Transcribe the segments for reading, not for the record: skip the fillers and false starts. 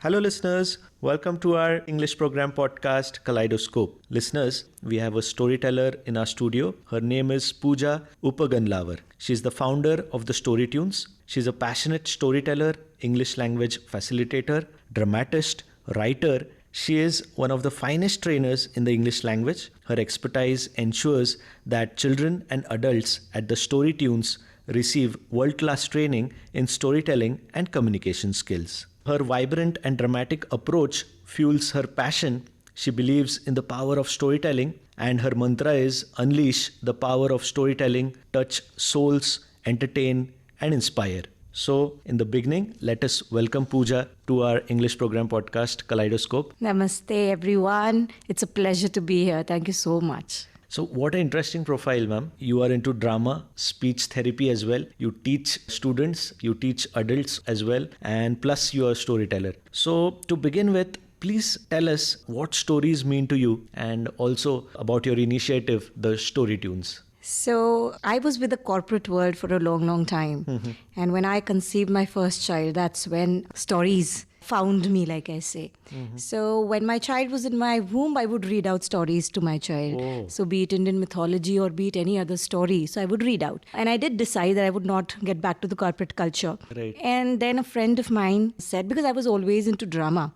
Hello, listeners. Welcome to our English program podcast, Kaleidoscope. Listeners, we have a storyteller in our studio. Her name is Pooja Upganlawar. She's the founder of the Storytunes. She's a passionate storyteller, English language facilitator, dramatist, writer. She is one of the finest trainers in the English language. Her expertise ensures that children and adults at the Storytunes receive world-class training in storytelling and communication skills. Her vibrant and dramatic approach fuels her passion. She believes in the power of storytelling, and her mantra is unleash the power of storytelling, touch souls, entertain, and inspire. So, in the beginning, let us welcome Pooja to our English program podcast, Kaleidoscope. Namaste, everyone. It's a pleasure to be here. Thank you so much. So, what an interesting profile, ma'am. You are into drama, speech therapy as well. You teach students, you teach adults as well, and plus you are a storyteller. So, to begin with, please tell us what stories mean to you and also about your initiative, the Storytunes. So, I was with the corporate world for a long, long time. And when I conceived my first child, that's when stories found me, like I say. So, when my child was in my womb, I would read out stories to my child. Oh. So, be it Indian mythology or be it any other story. So, I would read out. And I did decide that I would not get back to the corporate culture. Right. And then a friend of mine said, because I was always into drama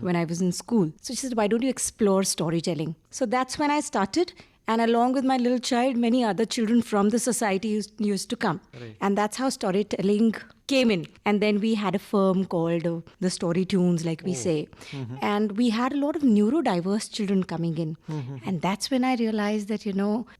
when I was in school. So, she said, why don't you explore storytelling? So, that's when I started. And along with my little child, many other children from the society used to come. Right. And that's how storytelling came in. And then we had a firm called the Storytunes, like we say. And we had a lot of neurodiverse children coming in. And that's when I realized that,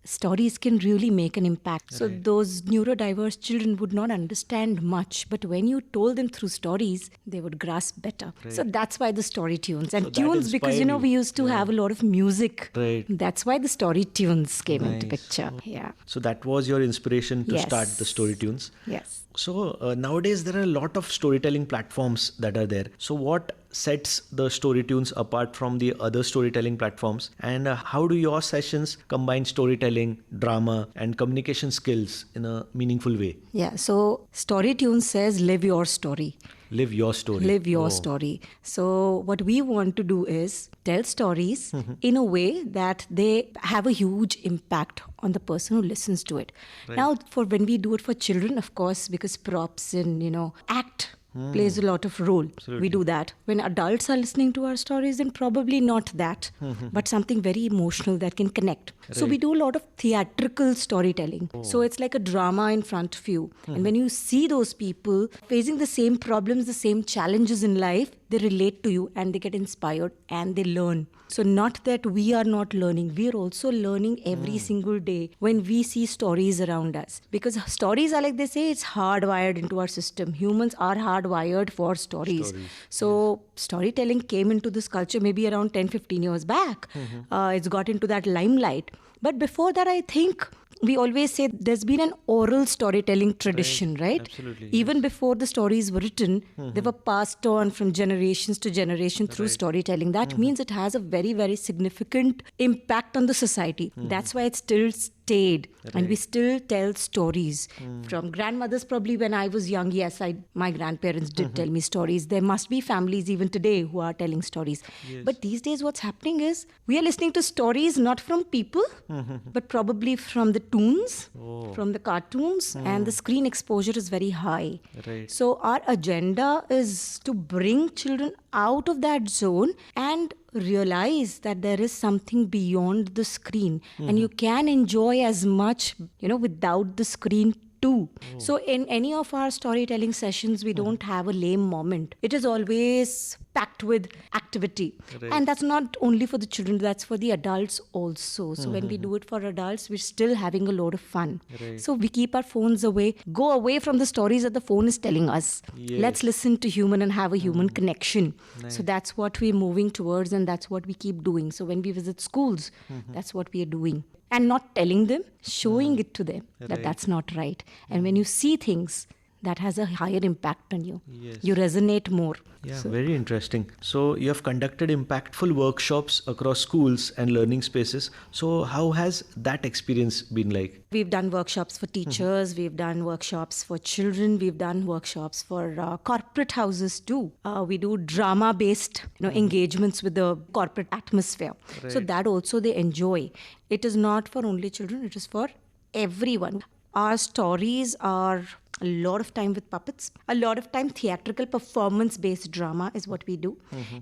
stories can really make an impact. So those neurodiverse children would not understand much. But when you told them through stories, they would grasp better. So that's why the Storytunes. And So that tunes, because, inspired you. we used to have a lot of music. Right. That's why the Storytunes came into Nice. picture. Yeah. So, that was your inspiration to Yes. start the Storytunes. Yes. So nowadays there are a lot of storytelling platforms that are there. So what sets the Storytunes apart from the other storytelling platforms, and how do your sessions combine storytelling, drama, and communication skills in a meaningful way? Yeah. So Storytunes says live your story. Live your story. Live your Oh. story. So what we want to do is tell stories in a way that they have a huge impact on the person who listens to it. Right. Now, for when we do it for children, of course, because props and act plays a lot of role. Absolutely. We do that. When adults are listening to our stories, then probably not that, but something very emotional that can connect. So we Right. do a lot of theatrical storytelling. So it's like a drama in front of you. And when you see those people facing the same problems, the same challenges in life, they relate to you and they get inspired and they learn. So not that we are not learning, we are also learning every single day when we see stories around us. Because stories are, like they say, it's hardwired into our system. Humans are hardwired for stories. So storytelling came into this culture maybe around 10-15 years back. It's got into that limelight. But before that, I think we always say there's been an oral storytelling tradition, right? Absolutely, Even before the stories were written, they were passed on from generations to generation through storytelling. That means it has a very, very significant impact on the society. That's why it still stayed. And we still tell stories. From grandmothers, probably when I was young, yes, my grandparents did tell me stories. There must be families even today who are telling stories. But these days what's happening is we are listening to stories not from people, but probably from the tunes, from the cartoons, and the screen exposure is very high. Right. So our agenda is to bring children out of that zone and realize that there is something beyond the screen, and you can enjoy as much, without the screen too. So in any of our storytelling sessions, we don't have a lame moment. It is always packed with activity. And that's not only for the children, that's for the adults also. So when we do it for adults, we're still having a lot of fun. So we keep our phones away, go away from the stories that the phone is telling us. Yes. Let's listen to human and have a human connection. So that's what we're moving towards, and that's what we keep doing. So when we visit schools, that's what we are doing. And not telling them, showing it to them that that's not right. And when you see things, that has a higher impact on you. Yes. You resonate more. Yeah, So- very interesting. So you have conducted impactful workshops across schools and learning spaces. So how has that experience been like? We've done workshops for teachers, we've done workshops for children, we've done workshops for corporate houses too. We do drama-based engagements with the corporate atmosphere. So Right. that also they enjoy. It is not for only children, it is for everyone. Our stories are a lot of time with puppets, a lot of time theatrical performance based drama is what we do.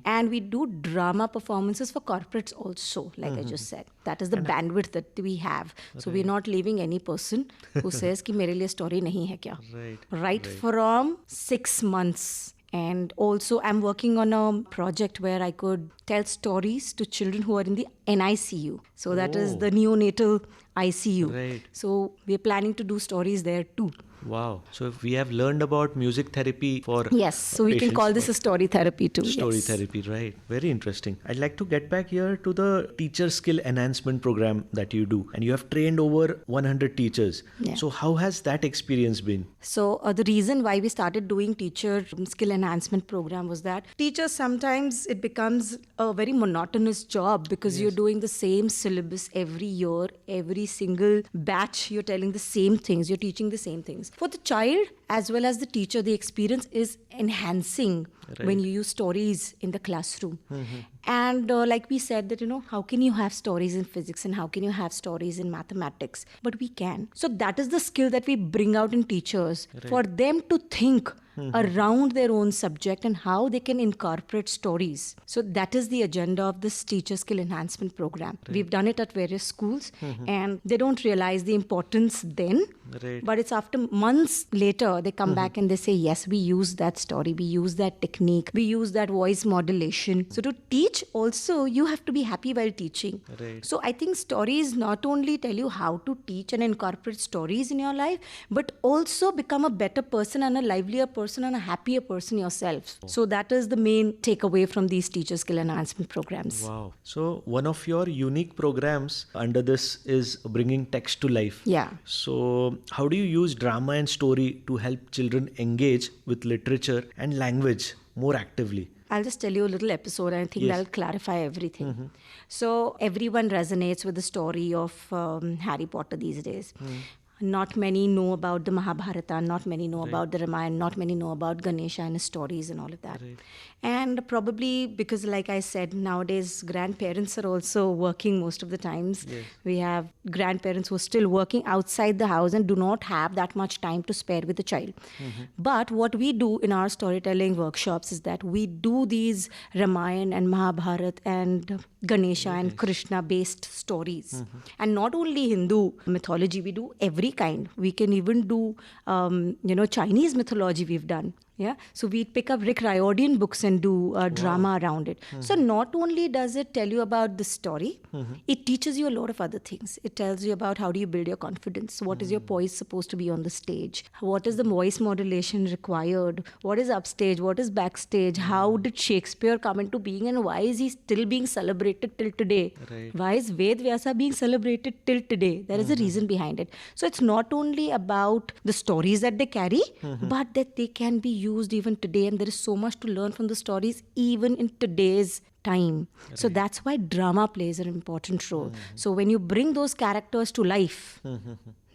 And we do drama performances for corporates also, like I just said. That is the bandwidth that we have. So we're not leaving any person who says कि मेरे लिए story नहीं है क्या. Right from 6 months. And also, I'm working on a project where I could tell stories to children who are in the NICU. So that is the neonatal ICU. Right. So we're planning to do stories there too. Wow. So if we have learned about music therapy for Yes, so we can patients call this a story therapy too. story yes. therapy, right? Very interesting. I'd like to get back here to the teacher skill enhancement program that you do, and you have trained over 100 teachers. Yeah. So how has that experience been? So the reason why we started doing teacher skill enhancement program was that teachers sometimes it becomes a very monotonous job because you're doing the same syllabus every year, every single batch you're telling the same things, you're teaching the same things. For the child as well as the teacher, the experience is enhancing when you use stories in the classroom. And like we said that, how can you have stories in physics and how can you have stories in mathematics? But we can. So that is the skill that we bring out in teachers for them to think around their own subject and how they can incorporate stories. So that is the agenda of this teacher skill enhancement program. We've done it at various schools and they don't realize the importance then. Right. But it's after months later, they come back and they say, yes, we use that story, we use that technique, we use that voice modulation. So to teach also, you have to be happy while teaching. Right. So I think stories not only tell you how to teach and incorporate stories in your life, but also become a better person and a livelier person and a happier person yourself. So that is the main takeaway from these teacher skill enhancement programs. Wow. So one of your unique programs under this is bringing text to life. Yeah. So how do you use drama and story to help children engage with literature and language more actively? I'll just tell you a little episode. I think Yes. that'll clarify everything. So everyone resonates with the story of Harry Potter these days. Not many know about the Mahabharata, not many know about the Ramayana, not many know about Ganesha and his stories and all of that. And probably because, like I said, nowadays grandparents are also working most of the times. We have grandparents who are still working outside the house and do not have that much time to spare with the child. But what we do in our storytelling workshops is that we do these Ramayana and Mahabharata and Ganesha and Krishna based stories. And not only Hindu mythology, we do every kind. We can even do, Chinese mythology we've done. Yeah, so we pick up Rick Riordan books and do drama around it. So not only does it tell you about the story, it teaches you a lot of other things. It tells you about how do you build your confidence, what is your poise supposed to be on the stage, what is the voice modulation required, what is upstage, what is backstage, how did Shakespeare come into being and why is he still being celebrated till today? Why is Ved Vyasa being celebrated till today? There is a reason behind it. So it's not only about the stories that they carry, but that they can be used even today, and there is so much to learn from the stories even in today's time. So that's why drama plays an important role. So when you bring those characters to life,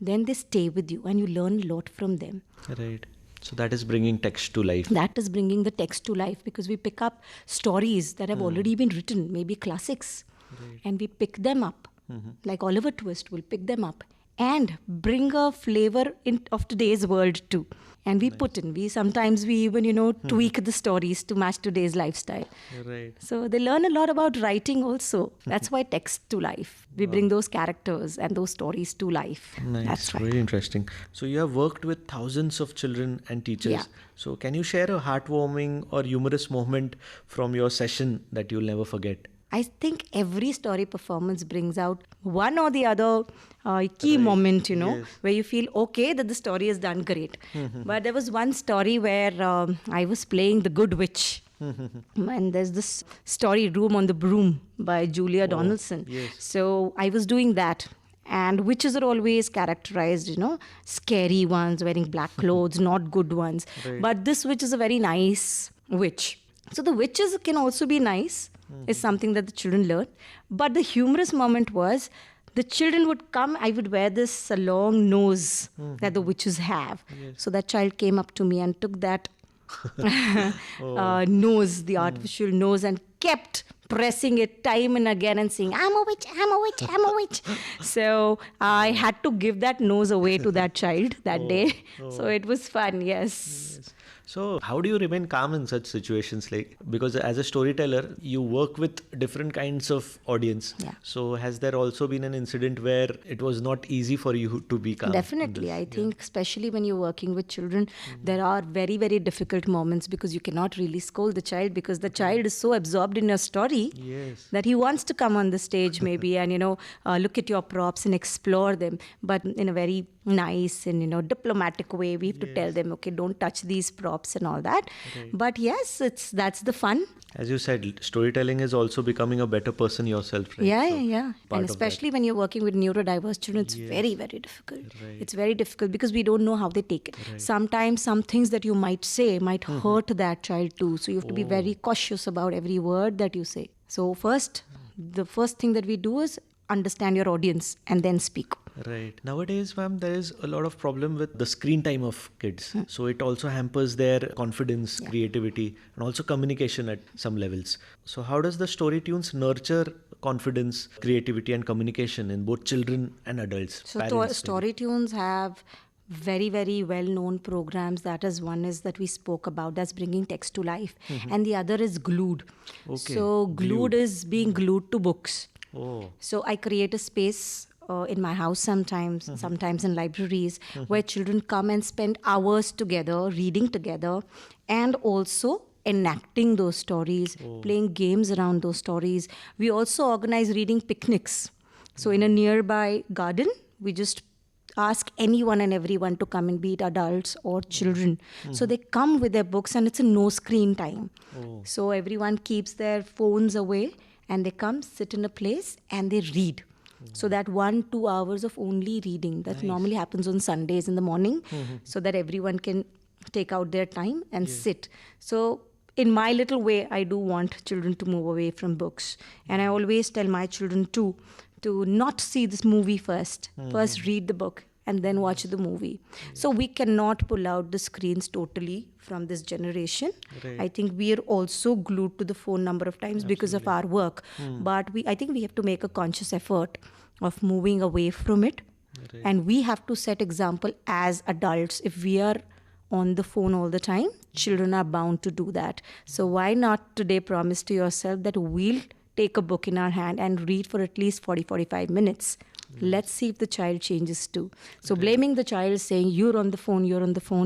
then they stay with you and you learn a lot from them. Right. So that is bringing text to life. That is bringing the text to life because we pick up stories that have already been written, maybe classics, and we pick them up. Like Oliver Twist will pick them up and bring a flavor of today's world too. And we put in, sometimes we even, tweak the stories to match today's lifestyle. Right. So they learn a lot about writing also. That's why text to life. We bring those characters and those stories to life. Nice. That's right. Very interesting. So you have worked with thousands of children and teachers. Yeah. So can you share a heartwarming or humorous moment from your session that you'll never forget? I think every story performance brings out one or the other key moment, where you feel okay that the story is done great. But there was one story where I was playing the Good Witch. And there's this story Room on the Broom by Julia Donaldson. Yes. So I was doing that. And witches are always characterized, scary ones, wearing black clothes, not good ones. Right. But this witch is a very nice witch. So the witches can also be nice, is something that the children learn. But the humorous moment was the children would come, I would wear this long nose that the witches have. Yes. So that child came up to me and took that nose, the artificial nose, and kept pressing it time and again and saying, I'm a witch, I'm a witch, I'm a witch. So I had to give that nose away to that child that day. So it was fun, yes. So how do you remain calm in such situations? Like, because as a storyteller, you work with different kinds of audience. Yeah. So has there also been an incident where it was not easy for you to be calm? Definitely. I think especially when you're working with children, there are very, very difficult moments because you cannot really scold the child because the child is so absorbed in your story Yes. that he wants to come on the stage maybe and, look at your props and explore them. But in a very nice and, diplomatic way, we have to tell them, okay, don't touch these props and all that. Right. But yes, that's the fun. As you said, storytelling is also becoming a better person yourself, right? Yeah, So yeah. part And of especially when you're working with neurodiverse children, it's very, very difficult. Right. It's very difficult because we don't know how they take it. Right. Sometimes some things that you might say might hurt that child too. So you have to be very cautious about every word that you say. So the first thing that we do is understand your audience and then speak. Right. Nowadays, ma'am, there is a lot of problem with the screen time of kids. So it also hampers their confidence, creativity, and also communication at some levels. So how does the story tunes nurture confidence, creativity, and communication in both children and adults? So parents, story tunes have very, very well-known programs. That is one is that we spoke about, that's bringing text to life. And the other is Glued. Okay. So Glued is being glued to books. Oh, So I create a space in my house sometimes in libraries, where children come and spend hours together, reading together, and also enacting those stories, playing games around those stories. We also organize reading picnics. So in a nearby garden, we just ask anyone and everyone to come and be it adults or children. So they come with their books and it's a no screen time. So everyone keeps their phones away and they come, sit in a place and they read. So that 1-2 hours of only reading that normally happens on Sundays in the morning, so that everyone can take out their time and sit. So in my little way, I do want children to move away from books. And I always tell my children to not see this movie first. First read the book and then watch the movie. So we cannot pull out the screens totally from this generation. Right. I think we are also glued to the phone number of times because of our work. But I think we have to make a conscious effort of moving away from it. Right. And we have to set example as adults. If we are on the phone all the time, children are bound to do that. So why not today promise to yourself that we'll take a book in our hand and read for at least 40-45 minutes. Let's see if the child changes too. So blaming the child saying you're on the phone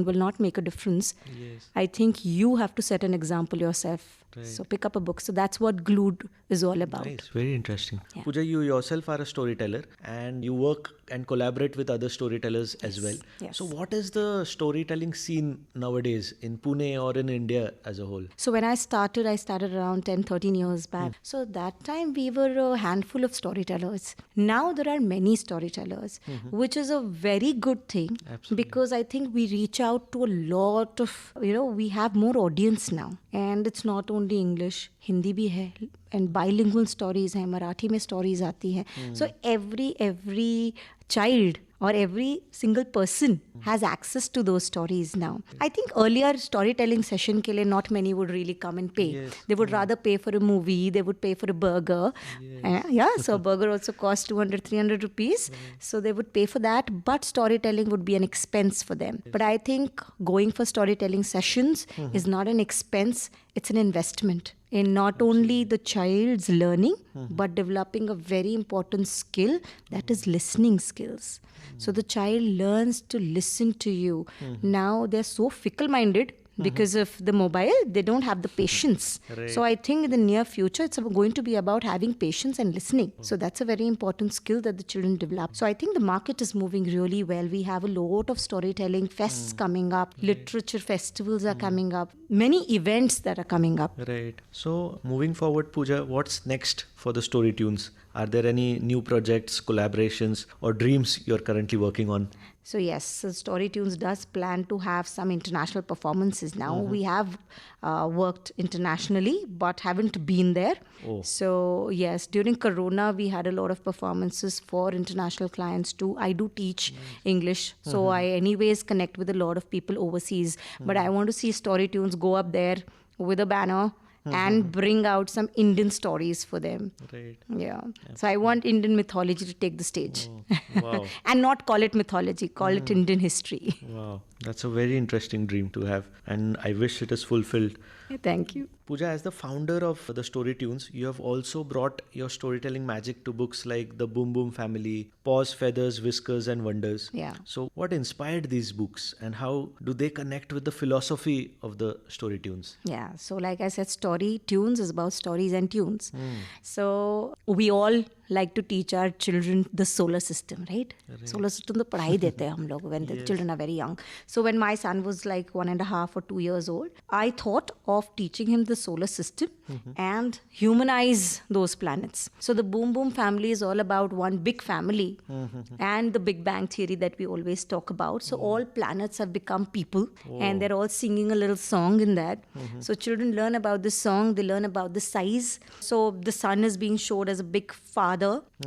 will not make a difference. yes. I think you have to set an example yourself. Right. So pick up a book. So that's what Glued is all about. Nice, very interesting. Yeah. Pooja, you yourself are a storyteller and you work and collaborate with other storytellers as well. Yes. So what is the storytelling scene nowadays in Pune or in India as a whole? So when I started around 10-13 years back. So that time we were a handful of storytellers. Now there are many storytellers, which is a very good thing. Absolutely. Because I think we reach out to a lot of, we have more audience now. And it's not only English, Hindi bhi hai, and bilingual stories hai, Marathi mein stories aati hai. So every child or every single person has access to those stories now. I think earlier storytelling session ke liye not many would really come and pay. Yes. They would rather pay for a movie, they would pay for a burger. So a burger also costs 200-300 rupees. So they would pay for that, but storytelling would be an expense for them. But I think going for storytelling sessions is not an expense, it's an investment in not only the child's learning, but developing a very important skill, that is listening skills. So the child learns to listen to you. Now they're so fickle-minded because of the mobile, they don't have the patience. Right. So I think in the near future, it's going to be about having patience and listening. So that's a very important skill that the children develop. So I think the market is moving really well. We have a lot of storytelling fests coming up, literature festivals are coming up, many events that are coming up. Right. So moving forward, Pooja, what's next for the Story Tunes? Are there any new projects, collaborations, or dreams you're currently working on? So yes, so Storytunes does plan to have some international performances now. We have worked internationally, but haven't been there. Oh. So yes, during Corona, we had a lot of performances for international clients too. I do teach English, so I anyways connect with a lot of people overseas. But I want to see Storytunes go up there with a banner and bring out some Indian stories for them. Right. Yeah. So I want Indian mythology to take the stage. Wow. And not call it mythology, call it Indian history. Wow. That's a very interesting dream to have, and I wish it is fulfilled. Thank you. Pooja, as the founder of the Story Tunes, you have also brought your storytelling magic to books like The Boom Boom Family, Paws, Feathers, Whiskers and Wonders. Yeah. So what inspired these books and how do they connect with the philosophy of the Story Tunes? Yeah. So like I said, Story Tunes is about stories and tunes. So we all like to teach our children the solar system, right? Solar system to पढ़ाई देते हैं हम लोग when the children are very young. So when my son was like 1.5 or 2 years old, I thought of teaching him the solar system and humanize those planets. So the Boom Boom family is all about one big family and the Big Bang theory that we always talk about. So all planets have become people and they're all singing a little song in that. So children learn about this song, they learn about the size. So the sun is being showed as a big father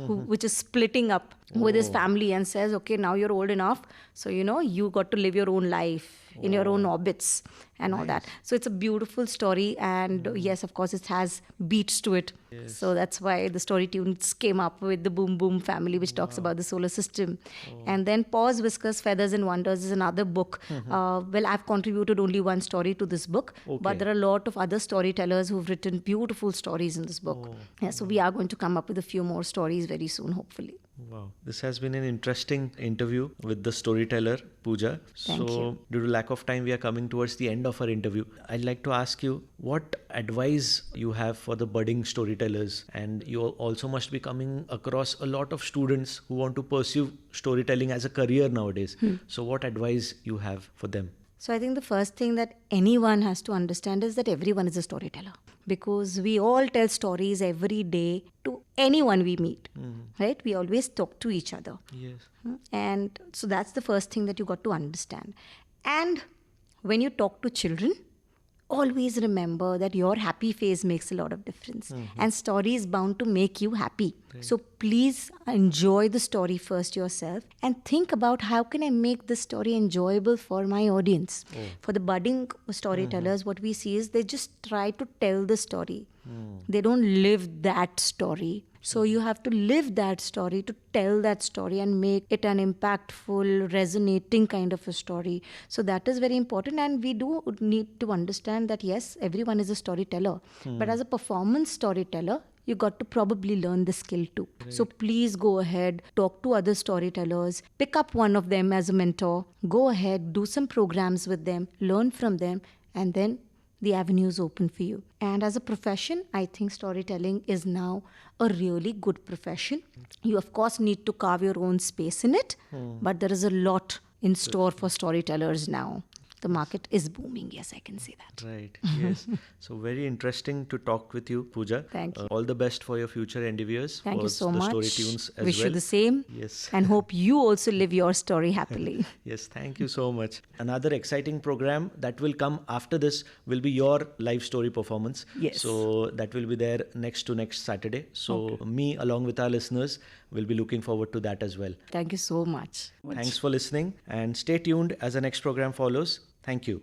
which is splitting up with his family and says, okay, now you're old enough. So, you got to live your own life in your own orbits and all that. So it's a beautiful story. And yes, of course, it has beats to it. So that's why the Story Tunes came up with the Boom Boom family, which talks about the solar system. And then Paws, Whiskers, Feathers and Wonders is another book. Well, I've contributed only one story to this book, but there are a lot of other storytellers who've written beautiful stories in this book. Yeah, so we are going to come up with a few more stories very soon, hopefully. Wow. This has been an interesting interview with the storyteller, Pooja. Thank you. Due to lack of time, we are coming towards the end of our interview. I'd like to ask you what advice you have for the budding storytellers. And you also must be coming across a lot of students who want to pursue storytelling as a career nowadays. So what advice you have for them? So I think the first thing that anyone has to understand is that everyone is a storyteller, because we all tell stories every day to anyone we meet, right? We always talk to each other. Yes. And so that's the first thing that you got to understand. And when you talk to children, always remember that your happy face makes a lot of difference. And story is bound to make you happy. So please enjoy the story first yourself and think about how can I make this story enjoyable for my audience. For the budding storytellers, what we see is they just try to tell the story. They don't live that story. So you have to live that story to tell that story and make it an impactful, resonating kind of a story. So that is very important. And we do need to understand that, yes, everyone is a storyteller. But as a performance storyteller, you got to probably learn the skill too. So please go ahead, talk to other storytellers, pick up one of them as a mentor, go ahead, do some programs with them, learn from them, and then the avenue is open for you. And as a profession, I think storytelling is now a really good profession. You, of course, need to carve your own space in it, but there is a lot in store for storytellers now. The market is booming, yes, I can say that. Right, yes. So very interesting to talk with you, Pooja. Thank you. All the best for your future endeavors. Thank you so the much. Story Tunes as Wish well. you the same. Yes. And hope you also live your story happily. Yes, thank you so much. Another exciting program that will come after this will be your live story performance. Yes. So that will be there next Saturday. So me along with our listeners will be looking forward to that as well. Thank you so much. Thanks for listening and stay tuned as the next program follows. Thank you.